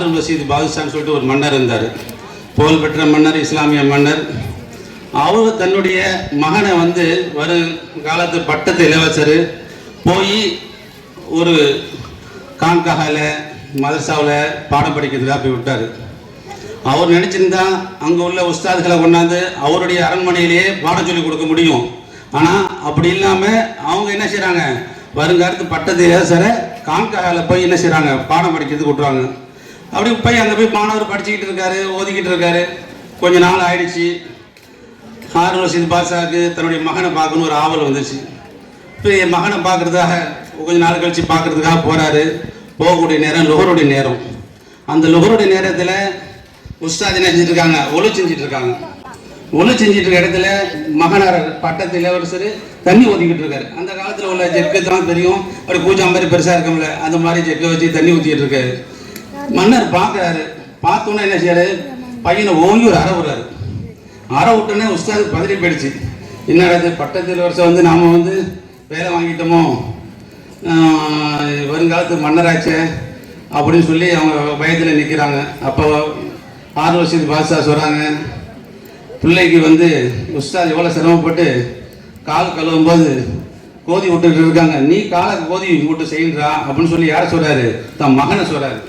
ஹாரூன் ரஷீத் பாதுஷான்னு சொல்லிட்டு ஒரு மன்னர் இருந்தார், புகழ்பெற்ற மன்னர், இஸ்லாமிய மன்னர். அவர் தன்னுடைய மகனை வந்து வரும் காலத்து பட்டத்து இளவரசர் போய் ஒரு கான்காவில் மதரசாவில் பாடம் படிக்கிறதுக்காக போய் விட்டார். அவர் நினச்சிருந்தா அங்கே உள்ள உஸ்தாதுகளை கொண்டாந்து அவருடைய அரண்மனையிலேயே பாடம் சொல்லி கொடுக்க முடியும். ஆனால் அப்படி இல்லாமல் அவங்க என்ன செய்கிறாங்க, வருங்காலத்து பட்டத்து இளவரசரை கான்காவில் போய் என்ன செய்கிறாங்க, பாடம் படிக்கிறதுக்கு விட்டுறாங்க. அப்படி போய் அங்கே போய் மாணவர் படிச்சுக்கிட்டு இருக்காரு, ஓதிக்கிட்டு இருக்காரு. கொஞ்ச நாள் ஆயிடுச்சு. ஹாரூன் ரஷீத் பாதுஷாவுக்கு தன்னுடைய மகனை பார்க்கணும் ஒரு ஆவல் வந்துச்சு. இப்போ என் மகனை பார்க்குறதுக்காக கொஞ்ச நாள் கழித்து பார்க்குறதுக்காக போகிறாரு. போகக்கூடிய நேரம் லுஹருடைய நேரம். அந்த லுஹருடைய நேரத்தில் உஸ்தாத் என்ன செஞ்சுட்டு இருக்காங்க, ஒழு செஞ்சுட்டு இருக்காங்க. ஒழு செஞ்சுட்டு இருக்க இடத்துல மகனார் பட்டத்து இளவரசர் தண்ணி ஊற்றிக்கிட்டு இருக்காரு. அந்த காலத்தில் உள்ள ஜெக்கு தான் தெரியும், ஒரு பூஜா மாதிரி பெருசாக இருக்கும்ல, அந்த மாதிரி ஜெக்கை வச்சு தண்ணி ஊற்றிக்கிட்டு இருக்காரு. மன்னர் பார்க்குறாரு. பார்த்தோன்னே என்ன செய்யறாரு, பையனை ஓங்கி ஒரு அறை விடுறாரு. அறை விட்டோன்னே உஸ்தாது பதறி போயிடுச்சு. என்னடா பட்டத்து இளவரசர் வந்து நாம் வந்து வேலை வாங்கிட்டோமோ, வருங்காலத்து மன்னராச்சே அப்படின்னு சொல்லி அவங்க பயத்தில் நிற்கிறாங்க. அப்போ ஹாரூன் ரஷீத் பாதுஷா சொல்கிறாங்க, பிள்ளைக்கு வந்து உஸ்தாத் எவ்வளோ சிரமப்பட்டு கால் கழுவும் போது கோதி விட்டுட்டு இருக்காங்க, நீ காலை கோதி விட்டு செய்யுறா அப்படின்னு சொல்லி யாரை சொல்கிறாரு, தன் மகனை சொல்கிறாரு.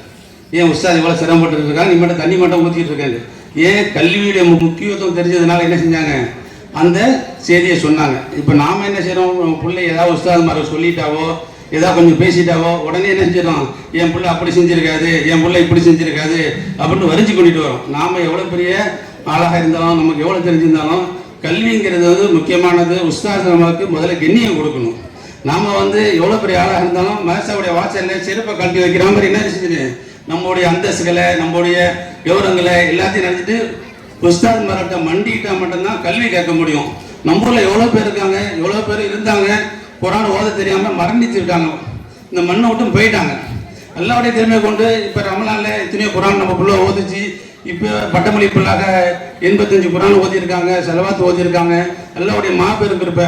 ஏன் உஸ்தாத் எவ்வளோ சிரமப்பட்டு இருக்காங்க, நீ மட்டும் தண்ணி மட்டும் ஊற்றிட்டு இருக்காங்க. ஏன் கல்வியுடைய முக்கியத்துவம் தெரிஞ்சதுனால என்ன செஞ்சாங்க, அந்த செய்தியை சொன்னாங்க. இப்போ நாம் என்ன செய்கிறோம், பிள்ளை ஏதாவது உஸ்தாத் மாதிரி சொல்லிட்டாவோ ஏதாவது கொஞ்சம் பேசிட்டாவோ உடனே என்ன செஞ்சிடும், என் பிள்ளை அப்படி செஞ்சுருக்காது, என் பிள்ளை இப்படி செஞ்சுருக்காது அப்படின்னு வரைஞ்சி கொண்டுட்டு வரோம். நாம் எவ்வளோ பெரிய ஆளாக இருந்தாலும் நமக்கு எவ்வளோ தெரிஞ்சிருந்தாலும் கல்விங்கிறது வந்து முக்கியமானது. உஸ்தாத் நமக்கு முதல்ல கண்ணியம் கொடுக்கணும். நாம் வந்து எவ்வளோ பெரிய ஆளாக இருந்தாலும் மனசாவுடைய வாசலில் செருப்பை கழட்டி வைக்கிற மாதிரி என்ன செஞ்சுது, நம்மளுடைய அந்தஸ்துகளை நம்மளுடைய விவரங்களை எல்லாத்தையும் நினச்சிட்டு உஸ்தாத் மரத்தை மண்டிக்கிட்டால் மட்டும்தான் கல்வி கேட்க முடியும். நம்ம ஊரில் எவ்வளோ பேர் இருக்காங்க, எவ்வளோ பேர் இருந்தாங்க, குரான் ஓத தெரியாமல் மரணிச்சிருக்காங்க, இந்த மண்ணை விட்டும் போயிட்டாங்க. எல்லாருடைய திறமையை கொண்டு இப்போ ரமலானில் எத்தனையோ குரான் நம்ம புள்ள ஓதிச்சு. இப்போ பட்டமளிப்புள்ளாக 85 குரான் ஓதியிருக்காங்க, செலவாத்து ஓதியிருக்காங்க. எல்லாருடைய மாபெரும் இருப்ப